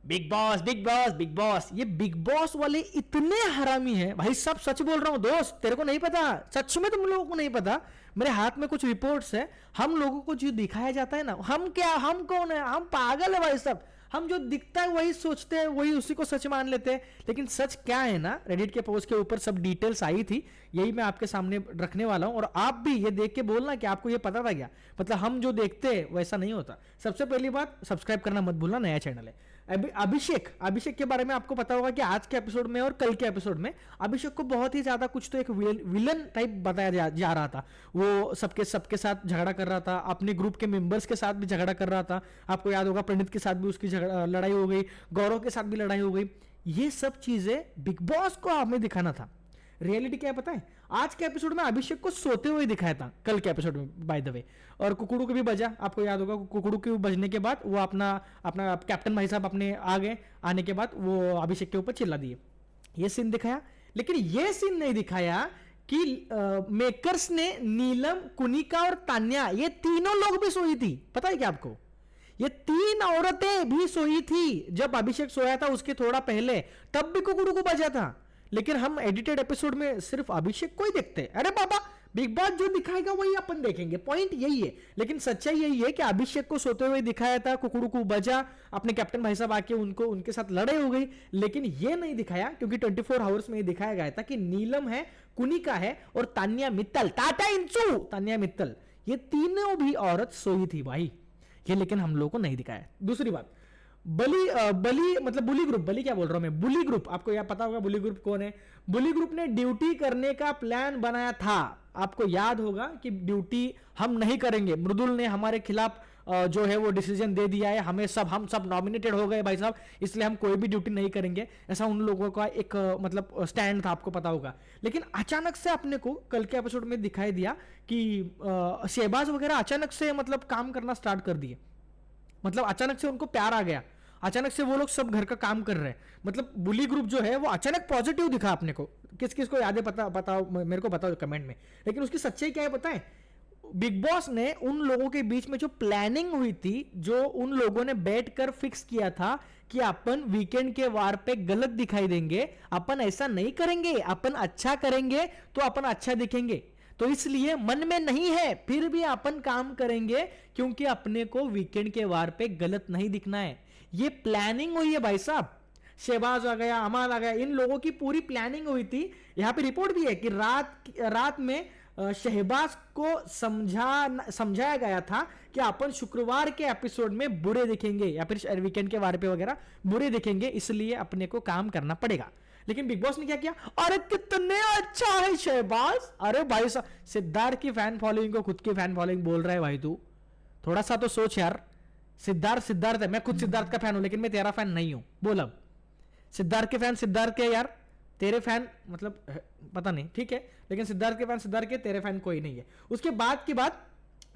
Big boss big boss big boss, ये big boss वाले इतने हरामी हैं भाई। सब सच बोल रहा हूं दोस्त, तेरे को नहीं पता, सच में तुम लोगों को नहीं पता। मेरे हाथ में कुछ रिपोर्ट्स है। हम लोगों को जो दिखाया जाता है ना, हम क्या, हम कौन है, हम पागल है भाई सब। हम जो दिखता है वही सोचते हैं, वही उसी को सच मान लेते हैं। लेकिन सच क्या है ना, रेडिट के पोस्ट के ऊपर सब डिटेल्स आई थी, यही मैं आपके सामने रखने वाला हूं। और आप भी ये देख के बोलना कि आपको ये पता था क्या। मतलब हम जो देखते हैं वैसा नहीं होता। सबसे पहली बात, सब्सक्राइब करना मत भूलना, नया चैनल है। अभिषेक के बारे में आपको पता होगा कि आज के एपिसोड में और कल के एपिसोड में अभिषेक को बहुत ही ज्यादा कुछ तो एक विलन टाइप बताया जा रहा था। वो सबके साथ झगड़ा कर रहा था, अपने ग्रुप के मेंबर्स के साथ भी झगड़ा कर रहा था। आपको याद होगा प्रणीत के साथ भी उसकी लड़ाई हो गई, गौरव के साथ भी लड़ाई हो गई। ये सब चीजें बिग बॉस को हमें दिखाना था। रियलिटी क्या है पता है, आज के एपिसोड में अभिषेक को सोते हुए दिखाया था, कल के एपिसोड में बाय द वे। और कुकड़ू को भी बजा, आपको याद होगा, कुकड़ू के बजने के बाद वो अपना कैप्टन भाई साहब अपने आ गए। आने के बाद वो अभिषेक के ऊपर चिल्ला दिए। ये सीन दिखाया, लेकिन ये सीन नहीं दिखाया कि मेकर्स ने नीलम, कुनिका और तान्या, ये तीनों लोग भी सोई थी। पता है क्या आपको, ये तीन औरतें भी सोई थी जब अभिषेक सोया था उसके थोड़ा पहले, तब भी कुकड़ू को बजा था। लेकिन हम एडिटेड एपिसोड में सिर्फ अभिषेक को ही देखते हैं। अरे बाबा, बिग बॉस जो दिखाएगा वही अपन देखेंगे, पॉइंट यही है। लेकिन सच्चाई यही है कि अभिषेक को सोते हुए दिखाया था, कुकड़ू को बजा, अपने कैप्टन भाई साहब आके उनके साथ लड़ाई हो गई। लेकिन ये नहीं दिखाया, क्योंकि 24 आवर्स में ये दिखाया गया था कि नीलम है, कुनिका है और तान्या मित्तल, टाटा इंचू तान्या मित्तल, ये तीनों भी औरत सोई थी भाई। ये लेकिन हम लोगों को नहीं दिखाया। दूसरी बात, बली मतलब बुली ग्रुप, बली क्या बोल रहा हूं मैं, बुली ग्रुप, आपको यह पता होगा बुली ग्रुप कौन है। बुली ग्रुप ने ड्यूटी करने का प्लान बनाया था। आपको याद होगा कि ड्यूटी हम नहीं करेंगे, मृदुल ने हमारे खिलाफ जो है वो डिसीजन दे दिया है, हम सब नॉमिनेटेड हो गए भाई साहब, इसलिए हम कोई भी ड्यूटी नहीं करेंगे। ऐसा उन लोगों का एक मतलब स्टैंड था, आपको पता होगा। लेकिन अचानक से अपने को कल के एपिसोड में दिखाई दिया कि शहबाज वगैरह अचानक से मतलब काम करना स्टार्ट कर दिए। मतलब अचानक से उनको प्यार आ गया, अचानक से वो लोग सब घर का काम कर रहे हैं। मतलब बुली ग्रुप जो है वो अचानक पॉजिटिव दिखा अपने को। किस किस को याद है बताओ, मेरे को बताओ कमेंट में। लेकिन उसकी सच्चाई क्या है पता है, बिग बॉस ने उन लोगों के बीच में जो प्लानिंग हुई थी, जो उन लोगों ने बैठकर फिक्स किया था कि अपन वीकेंड के वार पे गलत दिखाई देंगे, अपन ऐसा नहीं करेंगे, अपन अच्छा करेंगे तो अपन अच्छा दिखेंगे। तो इसलिए मन में नहीं है, फिर भी अपन काम करेंगे, क्योंकि अपने को वीकेंड के वार पे गलत नहीं दिखना है। ये प्लानिंग हुई है भाई साहब। शहबाज आ गया, अमान आ गया, इन लोगों की पूरी प्लानिंग हुई थी। यहां पे रिपोर्ट भी है कि रात में शहबाज को समझाया गया था कि अपन शुक्रवार के एपिसोड में बुरे दिखेंगे, या फिर वीकेंड के वार पे वगैरह बुरे दिखेंगे, इसलिए अपने को काम करना पड़ेगा। लेकिन बिग बॉस ने क्या किया, अरे कितने अच्छा है शहबाज। अरे भाई साहब, सिद्धार्थ की फैन फॉलोइंग को खुद की फैन फॉलोइंग बोल रहा है भाई तू, थोड़ा सा तो सोच यार। सिद्धार्थ है, मैं खुद सिद्धार्थ का फैन हूं, लेकिन मैं तेरा फैन नहीं हूं। बोल अब, सिद्धार्थ के फैन सिद्धार्थ के यार, तेरे फैन मतलब पता नहीं, ठीक है, लेकिन सिद्धार्थ के फैन सिद्धार्थ के, तेरे फैन कोई नहीं है। उसके बाद की बात,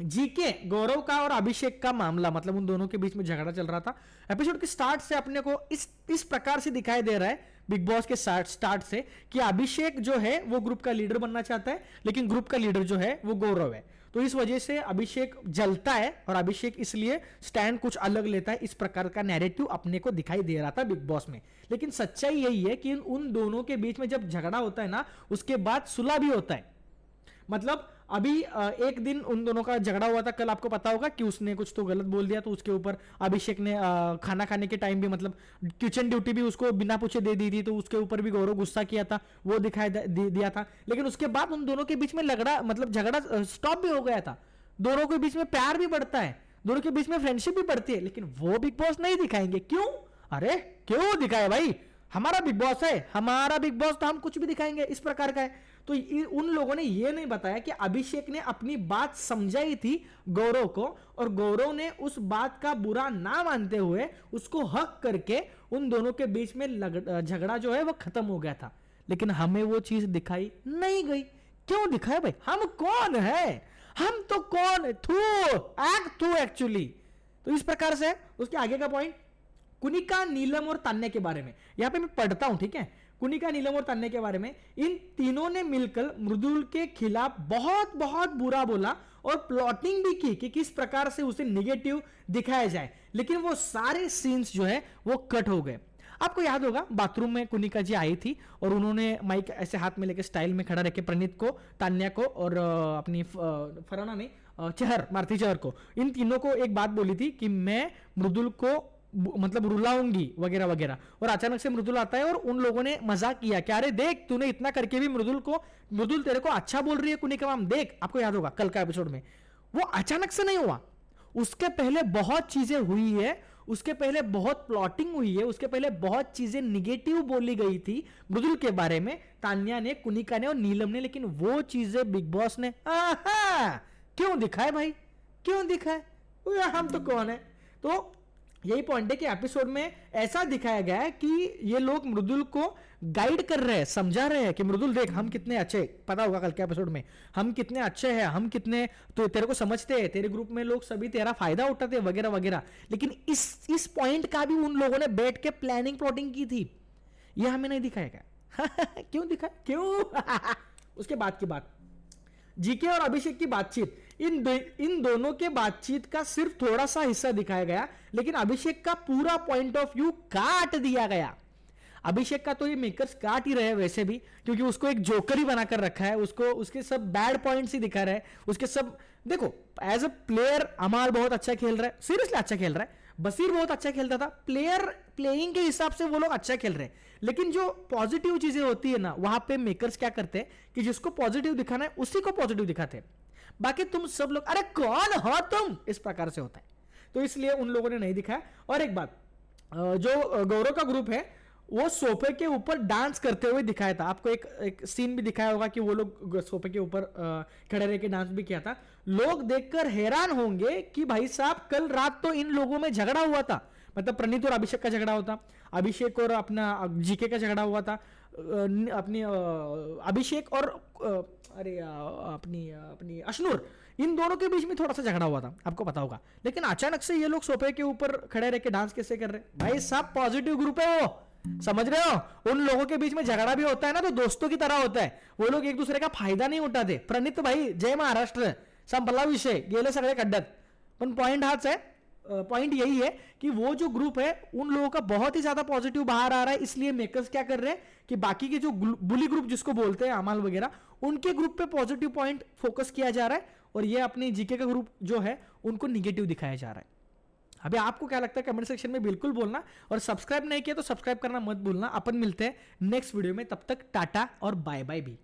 जीके गौरव का और अभिषेक का मामला, मतलब उन दोनों के बीच में झगड़ा चल रहा था। एपिसोड के स्टार्ट से अपने को इस प्रकार से दिखाई दे रहा है बिग बॉस के स्टार्ट से कि अभिषेक जो है वो ग्रुप का लीडर बनना चाहता है, लेकिन ग्रुप का लीडर जो है वो गौरव है। तो इस वजह से अभिषेक जलता है और अभिषेक इसलिए स्टैंड कुछ अलग लेता है। इस प्रकार का नैरेटिव अपने को दिखाई दे रहा था बिग बॉस में। लेकिन सच्चाई यही है कि उन दोनों के बीच में जब झगड़ा होता है ना, उसके बाद सुलह भी होता है। मतलब अभी एक दिन उन दोनों का झगड़ा हुआ था, कल आपको पता होगा कि उसने कुछ तो गलत बोल दिया, तो उसके ऊपर अभिषेक ने खाना खाने के टाइम भी मतलब किचन ड्यूटी भी उसको बिना पूछे दे दी थी, तो उसके ऊपर भी गौरव गुस्सा किया था, वो दिखाई दिया था। लेकिन उसके बाद उन दोनों के बीच में झगड़ा स्टॉप भी हो गया था। दोनों के बीच में प्यार भी बढ़ता है, दोनों के बीच में फ्रेंडशिप भी बढ़ती है। लेकिन वो बिग बॉस नहीं दिखाएंगे, क्यों? अरे क्यों दिखाए भाई, हमारा बिग बॉस है, हमारा बिग बॉस, तो हम कुछ भी दिखाएंगे, इस प्रकार का है। तो उन लोगों ने यह नहीं बताया कि अभिषेक ने अपनी बात समझाई थी गौरव को, और गौरव ने उस बात का बुरा ना मानते हुए उसको हक करके उन दोनों के बीच में झगड़ा जो है वो खत्म हो गया था। लेकिन हमें वो चीज दिखाई नहीं गई। क्यों दिखाए भाई, हम कौन है, हम तो कौन एक्चुअली। तो इस प्रकार से उसके आगे का पॉइंट, कुनिका, नीलम और तान्या के बारे में यहां पे मैं पढ़ता हूं, ठीक है। कुनिका, नीलम और तान्या के बारे में, इन तीनों ने मिलकर मृदुल के खिलाफ बहुत बहुत बुरा बोला और प्लॉटिंग भी की कि किस प्रकार से उसे निगेटिव दिखाया जाए, लेकिन वो सारे सीन्स जो है वो कट हो गए। आपको याद होगा बाथरूम में कुनिका जी आई थी और उन्होंने माइक ऐसे हाथ में लेके स्टाइल में खड़ा रखे प्रणीत को, तान्या को और अपनी फराना ने चहर मारुति चहर को, इन तीनों को एक बात बोली थी कि मैं मृदुल को मतलब रुलाऊंगी वगैरह वगैरह। और अचानक से मृदुल आता है और उन लोगों ने मजाक किया कि अरे देख तूने इतना करके भी मृदुल तेरे को अच्छा बोल रही है कुनिका मैम देख। आपको याद होगा कल का एपिसोड में वो अचानक से नहीं हुआ, उसके पहले बहुत चीजें हुई है, उसके पहले बहुत प्लॉटिंग हुई है, उसके पहले बहुत चीजें निगेटिव बोली गई थी मृदुल के बारे में, तान्या ने, कुनिका ने और नीलम ने, लेकिन वो चीजें बिग बॉस ने क्यों दिखाए भाई, क्यों दिखाए, हम तो कौन है। तो यही पॉइंट है कि एपिसोड में ऐसा दिखाया गया है कि ये लोग मृदुल को गाइड कर रहे हैं, समझा रहे हैं कि मृदुल देख हम कितने अच्छे, पता होगा कल के एपिसोड में हम कितने अच्छे हैं, हम कितने तो तेरे को समझते हैं, तेरे ग्रुप में लोग सभी तेरा फायदा उठाते हैं वगैरह वगैरह। लेकिन इस पॉइंट का भी उन लोगों ने बैठ के प्लानिंग प्लॉटिंग की थी, ये हमें नहीं दिखाया गया। क्यों दिखाया, क्यों? उसके बाद की बात, जीके और अभिषेक की बातचीत, इन दोनों के बातचीत का सिर्फ थोड़ा सा हिस्सा दिखाया गया, लेकिन अभिषेक का पूरा पॉइंट ऑफ व्यू काट दिया गया। अभिषेक का तो ये मेकर्स काट ही रहे वैसे भी, क्योंकि उसको एक जोकर ही बनाकर रखा है, उसको उसके सब बैड पॉइंट्स ही दिखा रहे हैं, उसके सब देखो एज अ प्लेयर अमाल बहुत अच्छा खेल रहा है, सीरियसली अच्छा खेल रहा है, बसीर बहुत अच्छा खेलता था, प्लेइंग के हिसाब से वो लोग अच्छा खेल रहे हैं, लेकिन जो पॉजिटिव चीजें होती है ना वहां पे मेकर्स क्या करते हैं कि जिसको पॉजिटिव दिखाना है उसी को पॉजिटिव दिखाते हैं, बाकी तुम सब लोग अरे कौन हो तुम, इस प्रकार से होता है। तो इसलिए उन लोगों ने नहीं दिखाया। और एक बात, जो गौरव का ग्रुप है वो सोफे के ऊपर डांस करते हुए दिखाया था, आपको एक सीन भी दिखाया होगा कि वो लोग सोफे के ऊपर खड़े रह के डांस भी किया था। लोग देखकर हैरान होंगे कि भाई साहब कल रात तो इन लोगों में झगड़ा हुआ था, मतलब प्रणीत और अभिषेक का झगड़ा होता, अभिषेक और अपना जीके का झगड़ा हुआ था, अपनी अभिषेक और अपनी अशनूर, इन दोनों के बीच में थोड़ा सा झगड़ा हुआ था, आपको पता होगा। लेकिन अचानक से ये लोग सोफे के ऊपर खड़े रह के डांस कैसे कर रहे? भाई साहब पॉजिटिव ग्रुप है वो, समझ रहे हो? उन लोगों के बीच में झगड़ा भी होता है ना तो दोस्तों की तरह होता है, वो लोग एक दूसरे का फायदा नहीं उठाते। प्रणीत भाई जय महाराष्ट्र संपला विषय गेले सगळे खड्ड्यात, पण पॉइंट हाच है, पॉइंट यही है कि वो जो ग्रुप है उन लोगों का बहुत ही ज्यादा पॉजिटिव बाहर आ रहा है, इसलिए मेकर्स क्या कर रहे हैं कि बाकी के जो बुली ग्रुप जिसको बोलते हैं अमाल वगैरह, उनके ग्रुप पे पॉजिटिव पॉइंट फोकस किया जा रहा है और ये अपने जीके का ग्रुप जो है उनको निगेटिव दिखाया जा रहा है। अभी आपको क्या लगता है कमेंट सेक्शन में बिल्कुल बोलना, और सब्सक्राइब नहीं किया तो सब्सक्राइब करना मत भूलना। अपन मिलते हैं नेक्स्ट वीडियो में, तब तक टाटा और बाय बाय भी।